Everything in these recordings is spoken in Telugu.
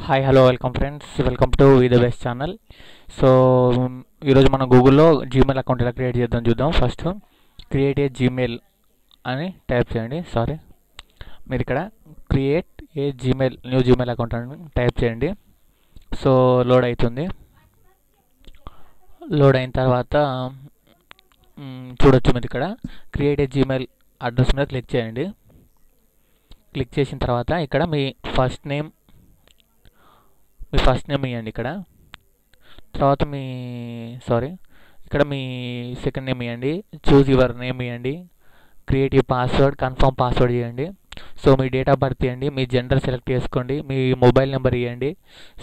Hi hello welcome friends, welcome to we the best channel. So ఈరోజు మనం గూగుల్లో జీమెయిల్ అకౌంట్ ఎలా క్రియేట్ చేద్దాం చూద్దాం. ఫస్ట్ క్రియేట్ ఏ జీమెయిల్ అని టైప్ చేయండి. మీరు ఇక్కడ create a Gmail new Gmail account అని టైప్ చేయండి. సో లోడ్ అవుతుంది. లోడ్ అయిన తర్వాత చూడొచ్చు మీరు ఇక్కడ క్రియేట్ ఏ జీమెయిల్ అడ్రస్ మీద క్లిక్ చేయండి. క్లిక్ చేసిన తర్వాత ఇక్కడ మీ ఫస్ట్ నేమ్ ఇవ్వండి. తర్వాత ఇక్కడ మీ సెకండ్ నేమ్ ఇవ్వండి. చూజ్ యువర్ నేమ్ ఇవ్వండి. Create you password, confirm password ఇవ్వండి. సో మీ డేట్ ఆఫ్ బర్త్ ఇవ్వండి. మీ జెండర్ సెలెక్ట్ చేసుకోండి. మీ మొబైల్ నెంబర్ ఇవ్వండి.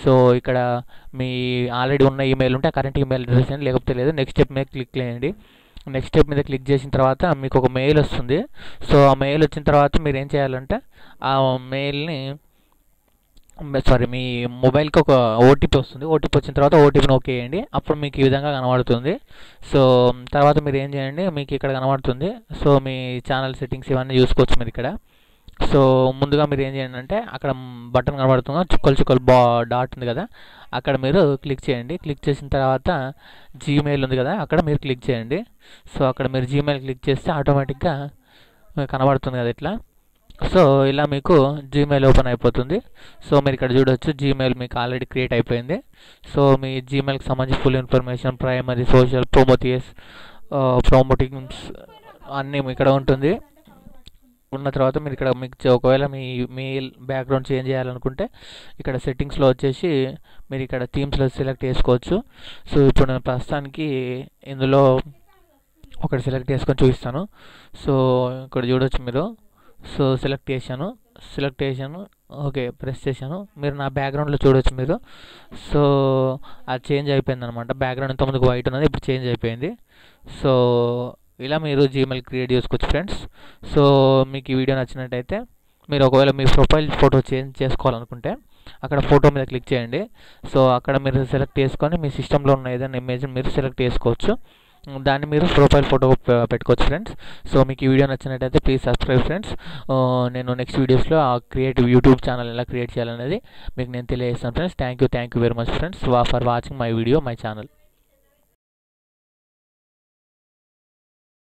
సో ఇక్కడ మీ ఆల్రెడీ ఉన్న ఈమెయిల్ ఉంటే కరెంట్ ఈమెయిల్ అడ్రస్ ఇవ్వండి, లేకపోతే లేదు. నెక్స్ట్ స్టెప్ మీద క్లిక్ చేయండి. నెక్స్ట్ స్టెప్ మీద క్లిక్ చేసిన తర్వాత మీకు ఒక మెయిల్ వస్తుంది. సో ఆ మెయిల్ వచ్చిన తర్వాత మీరు ఏం చేయాలంటే ఆ మెయిల్ని మీ మొబైల్కి ఒక ఓటీపీ వస్తుంది. ఓటీపీ వచ్చిన తర్వాత ఓటీపీని ఓకే చేయండి. అప్పుడు మీకు ఈ విధంగా కనబడుతుంది. సో తర్వాత మీరు ఏం చేయండి, మీకు ఇక్కడ కనబడుతుంది. సో మీ ఛానల్ సెట్టింగ్స్ ఇవన్నీ చూసుకోవచ్చు మీరు ఇక్కడ. సో ముందుగా మీరు ఏం చేయండి అంటే అక్కడ బటన్ కనబడుతుందా, చుక్కలు డాట్ ఉంది కదా, అక్కడ మీరు క్లిక్ చేయండి. క్లిక్ చేసిన తర్వాత జీమెయిల్ ఉంది కదా, అక్కడ మీరు క్లిక్ చేయండి. సో అక్కడ మీరు జీమెయిల్ క్లిక్ చేస్తే ఆటోమేటిక్గా కనబడుతుంది కదా ఇట్లా. సో ఇలా మీకు జీమెయిల్ ఓపెన్ అయిపోతుంది. సో మీరు ఇక్కడ చూడవచ్చు జీమెయిల్ మీకు ఆల్రెడీ క్రియేట్ అయిపోయింది. సో మీ జీమెయిల్కి సంబంధించి ఫుల్ ఇన్ఫర్మేషన్, ప్రైమరీ, సోషల్, ప్రమోటింగ్స్ అన్నీ ఇక్కడ ఉంటుంది. ఉన్న తర్వాత మీరు ఇక్కడ మీకు ఒకవేళ మీ మెయిల్ బ్యాక్గ్రౌండ్ చేంజ్ చేయాలనుకుంటే ఇక్కడ సెట్టింగ్స్లో వచ్చేసి మీరు ఇక్కడ థీమ్స్లో సెలెక్ట్ చేసుకోవచ్చు. సో ఇప్పుడు నేను ప్రస్తుతానికి ఇందులో ఒకటి సెలెక్ట్ చేసుకొని చూపిస్తాను. సో ఇక్కడ చూడవచ్చు మీరు. సో సెలెక్ట్ చేశాను, ఓకే ప్రెస్ చేశాను. మీరు నా బ్యాక్గ్రౌండ్లో చూడవచ్చు మీరు. సో అది చేంజ్ అయిపోయింది అనమాట. బ్యాక్గ్రౌండ్ ఇంతకుముందుకు వైట్ ఉన్నది, ఇప్పుడు చేంజ్ అయిపోయింది. సో ఇలా మీరు జీమెయిల్ క్రియేట్ చేసుకోవచ్చు ఫ్రెండ్స్. సో మీకు ఈ వీడియో నచ్చినట్టయితే మీరు ఒకవేళ మీ ప్రొఫైల్ ఫోటో చేంజ్ చేసుకోవాలనుకుంటే అక్కడ ఫోటో మీద క్లిక్ చేయండి. సో అక్కడ మీరు సెలెక్ట్ చేసుకొని మీ సిస్టంలో ఉన్న ఏదైనా ఇమేజ్ మీరు సెలెక్ట్ చేసుకోవచ్చు. దాన్ని మీరు ప్రొఫైల్ ఫోటో పెట్టుకోవచ్చు ఫ్రెండ్స్. సో మీకు ఈ వీడియో నచ్చినట్టయితే ప్లీజ్ సబ్స్క్రైబ్ ఫ్రెండ్స్. నేను నెక్స్ట్ వీడియోస్లో ఆ క్రియేటివ్ యూట్యూబ్ ఛానల్ ఎలా క్రియేట్ చేయాలనేది మీకు నేను తెలియజేస్తాను friends. Thank you very much friends for watching my video, my channel.